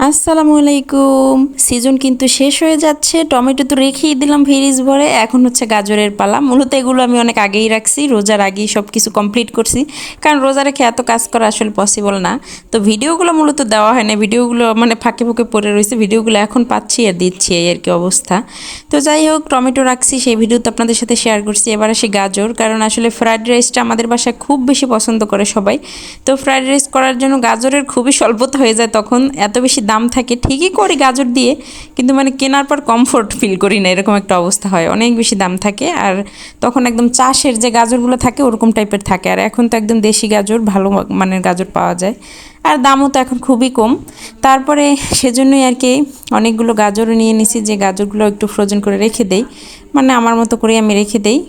আসসালামু আলাইকুম। সিজন কিন্তু শেষ হয়ে যাচ্ছে। টমেটো তো রেখেই দিলাম ফ্রিজ ভরে। এখন হচ্ছে গাজরের পালা। মূলত এগুলো আমি অনেক আগেই রাখছি, রোজার আগেই সব কিছু কমপ্লিট করছি, কারণ রোজা রেখে এত কাজ করা আসলে পসিবল না। তো ভিডিওগুলো মূলত দেওয়া হয় না, ভিডিওগুলো মানে ফাঁকে ফুঁকে পড়ে রয়েছে, ভিডিওগুলো এখন পাচ্ছি আর দিচ্ছি, এই আর কি অবস্থা। তো যাই হোক, টমেটো রাখছি, সেই ভিডিও তো আপনাদের সাথে শেয়ার করছি। এবার আসি গাজর, কারণ আসলে ফ্রাইড রাইসটা আমাদের বাসায় খুব বেশি পছন্দ করে সবাই। তো ফ্রাইড রাইস করার জন্য গাজরের খুবই স্বল্পতা হয়ে যায়, তখন এত বেশি দাম থাকে, ঠিকই করি গাজর দিয়ে, কিন্তু মানে কেনার পর কমফোর্ট ফিল করি না, এরকম একটা অবস্থা হয়, অনেক বেশি দাম থাকে। আর তখন একদম চাষের যে গাজরগুলো থাকে ওরকম টাইপের থাকে, আর এখন তো একদম দেশি গাজর, ভালো মানের গাজর পাওয়া যায়, আর দামও তো এখন খুবই কম। তারপরে সেজন্যই আর কি অনেকগুলো গাজরও নিয়ে নিছি, যে গাজরগুলো একটু ফ্রোজেন করে রেখে দেই, মানে আমার মতো করে আমি রেখে দেই,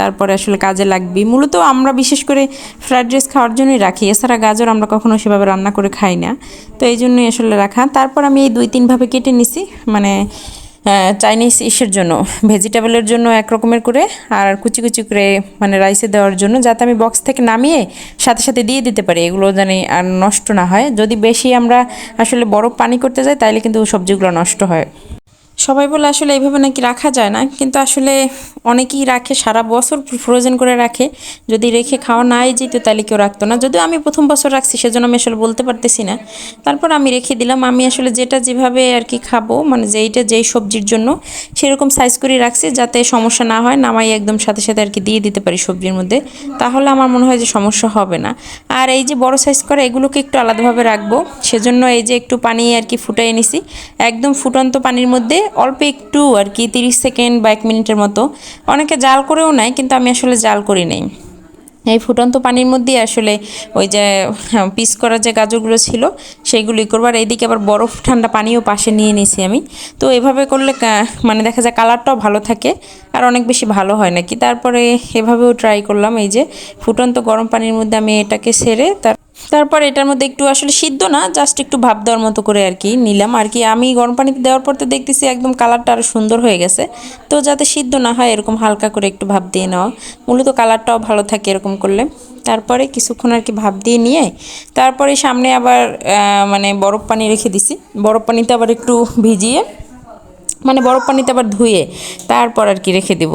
তারপরে আসলে কাজে লাগবে। মূলত আমরা বিশেষ করে ফ্রাইড রাইস খাওয়ার জন্যই রাখি, এছাড়া গাজর আমরা কখনো সেভাবে রান্না করে খাই না, তো এই জন্যই আসলে রাখা। তারপর আমি এই 2-3 ভাবে কেটে নিছি, মানে চাইনিজ ইসের জন্য, ভেজিটেবলের জন্য এক রকমের করে, আর কুচি কুচি করে মানে রাইসে দেওয়ার জন্য, যাতে আমি বক্স থেকে নামিয়ে সাথে সাথে দিয়ে দিতে পারি, এগুলো জানি আর নষ্ট না হয়। যদি বেশি আমরা আসলে বরফ পানি করতে যাই তাহলে কিন্তু সবজিগুলো নষ্ট হয়। সবাই বলে আসলে এইভাবে নাকি রাখা যায় না, কিন্তু আসলে অনেকেই রাখে, সারা বছর ফ্রোজেন করে রাখে। যদি রেখে খাওয়া নাই যেত তাহলে কেউ রাখতো না, যদিও আমি প্রথম বছর রাখছি, সেজন্য আমি আসলে বলতে পারতেছি না। তারপর আমি রেখে দিলাম। আমি আসলে যেটা যেভাবে আর কি খাবো, মানে যেই সবজির জন্য সেরকম সাইজ করে রাখছি, যাতে সমস্যা না হয়, নামাই একদম সাথে সাথে আর কি দিয়ে দিতে পারি সবজির মধ্যে, তাহলে আমার মনে হয় যে সমস্যা হবে না। আর এই যে বড় সাইজ করে এগুলোকে একটু আলাদাভাবে রাখবো, সেজন্য এই যে একটু পানি আর কি ফুটাই নিছি, একদম ফুটন্ত পানির মধ্যে অল্প একটু আর কি 30 সেকেন্ড বা 1 মিনিটের মতো। অনেকে জাল করেও নেয়, কিন্তু আমি আসলে জাল করি নাই। এই ফুটন্ত পানির মধ্যে আসলে ওই যে পিস করা যে গাজরগুলো ছিল সেইগুলোই করবো, আর এইদিকে আবার বরফ ঠান্ডা পানিও পাশে নিয়ে নিছি আমি। তো এভাবে করলে মানে দেখা যায় কালারটাও ভালো থাকে, আর অনেক বেশি ভালো হয় নাকি। তারপরে এভাবেও ট্রাই করলাম, এই যে ফুটন্ত গরম পানির মধ্যে আমি এটাকে ছেড়ে তারপর এটার মধ্যে একটু আসলে সিদ্ধ না, জাস্ট একটু ভাপ দেওয়ার মতো করে আর কি নিলাম। আর কি আমি গরম পানিতে দেওয়ার পর তো দেখতেছি একদম কালারটা আরও সুন্দর হয়ে গেছে। তো যাতে সিদ্ধ না হয় এরকম হালকা করে একটু ভাপ দিয়ে নেওয়া, মূলত কালারটাও ভালো থাকে এরকম করলে। তারপরে কিছুক্ষণ আর কি ভাপ দিয়ে নিয়ে তারপরে সামনে আবার মানে বরফ পানি রেখে দিছি। বরফ পানিতে আবার একটু ভিজিয়ে, মানে বরফ পানিতে আবার ধুয়ে তারপর আর কি রেখে দিব।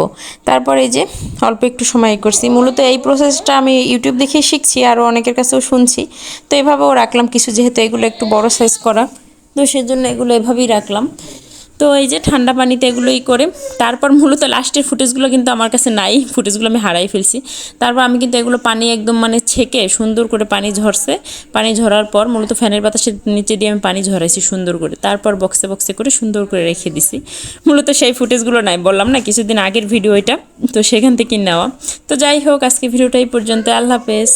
তারপর এই যে অল্প একটু সময় করছি। মূলত এই প্রসেসটা আমি ইউটিউব দেখে শিখছি, আরও অনেকের কাছেও শুনছি। তো এভাবেও রাখলাম কিছু, যেহেতু এগুলো একটু বড় সাইজ করা, তো সেজন্য এগুলো এভাবেই রাখলাম। তো এই যে ঠান্ডা পানিতে এগুলোই করে তারপর মূলত লাস্টের ফুটেজগুলো কিন্তু আমার কাছে নাই, ফুটেজগুলো আমি হারাই ফেলছি। তারপর আমি কিন্তু এগুলো পানি একদম মানে ছেঁকে সুন্দর করে পানি ঝরছে, পানি ঝরার পর মূলত ফ্যানের বাতাসের নিচে দিয়ে আমি পানি ঝরাইছি সুন্দর করে, তারপর বক্সে বক্সে করে সুন্দর করে রেখে দিছি। মূলত সেই ফুটেজগুলো নাই, বললাম না কিছুদিন আগের ভিডিও এটা, তো সেখান থেকে নেওয়া। তো যাই হোক, আজকে ভিডিওটা এই পর্যন্ত। আল্লাহ হাফেজ।